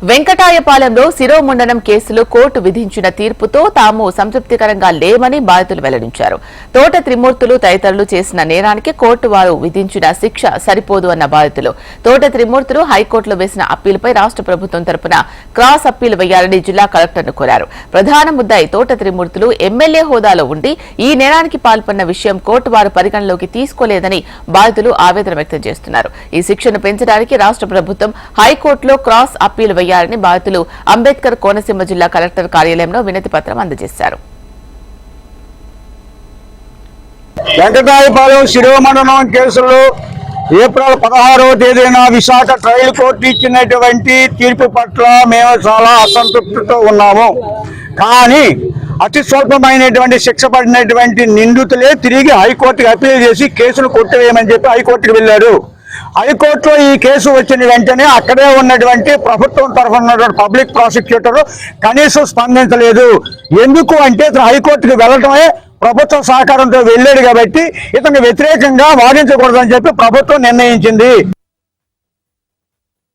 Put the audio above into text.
వెంకటాయపాలెంలో శిరోముండనం కేసులో కోర్టు విధించిన తీర్పుతో తాము సంతృప్తికరంగా లేమని బాధితులు వెల్లడించారు. తోట త్రిమూర్తులు తదితరులు చేసిన నేరానికి కోర్టు వారు విధించిన శిక్ష సరిపోదు అన్న బాధితులు తోట త్రిమూర్తులు హైకోర్టులో వేసిన అప్పీలుపై రాష్ట్ర ప్రభుత్వం తరపున క్రాస్ అప్పీలు వేయాలని జిల్లా కలెక్టర్ను కోరారు. ప్రధాన ముద్దాయి తోట త్రిమూర్తులు ఎమ్మెల్యే హోదాలో ఉండి ఈ నేరానికి పాల్పడిన విషయం కోర్టు వారు పరిగణలోకి తీసుకోలేదని బాధితులు ఆవేదన వ్యక్తం చేస్తున్నారు. ఈ శిక్షను పెంచడానికి రాష్ట్ర ప్రభుత్వం హైకోర్టులో క్రాస్ అప్పీలు వేయాలని బాధితులు అంబేద్కర్ కోనసీమ జిల్లా కలెక్టర్ కార్యాలయంలో వినతి పత్రం అందజేశారు. వెంకటాయపాలెం శిరోమండనం కేసులో ఏప్రిల్ 16వ తేదీన విశాఖ ట్రయల్ కోర్టు ఇచ్చినటువంటి తీర్పు పట్ల మేము చాలా అసంతృప్తితో ఉన్నాము. కానీ అతి స్వల్పమైనటువంటి శిక్ష పడినటువంటి నిందితులే తిరిగి హైకోర్టుకి అప్పీల్ చేసి కేసును కొట్టివేయమని చెప్పి హైకోర్టుకు వెళ్లారు. హైకోర్టులో ఈ కేసు వచ్చిన వెంటనే అక్కడే ఉన్నటువంటి ప్రభుత్వం తరఫున ఉన్నటువంటి పబ్లిక్ ప్రాసిక్యూటర్ కనీసం స్పందించలేదు. ఎందుకు అంటే ఇతను హైకోర్టుకు వెళ్లడమే ప్రభుత్వ సహకారంతో వెళ్ళాడు కాబట్టి ఇతనికి వ్యతిరేకంగా వాదించకూడదని చెప్పి ప్రభుత్వం నిర్ణయించింది.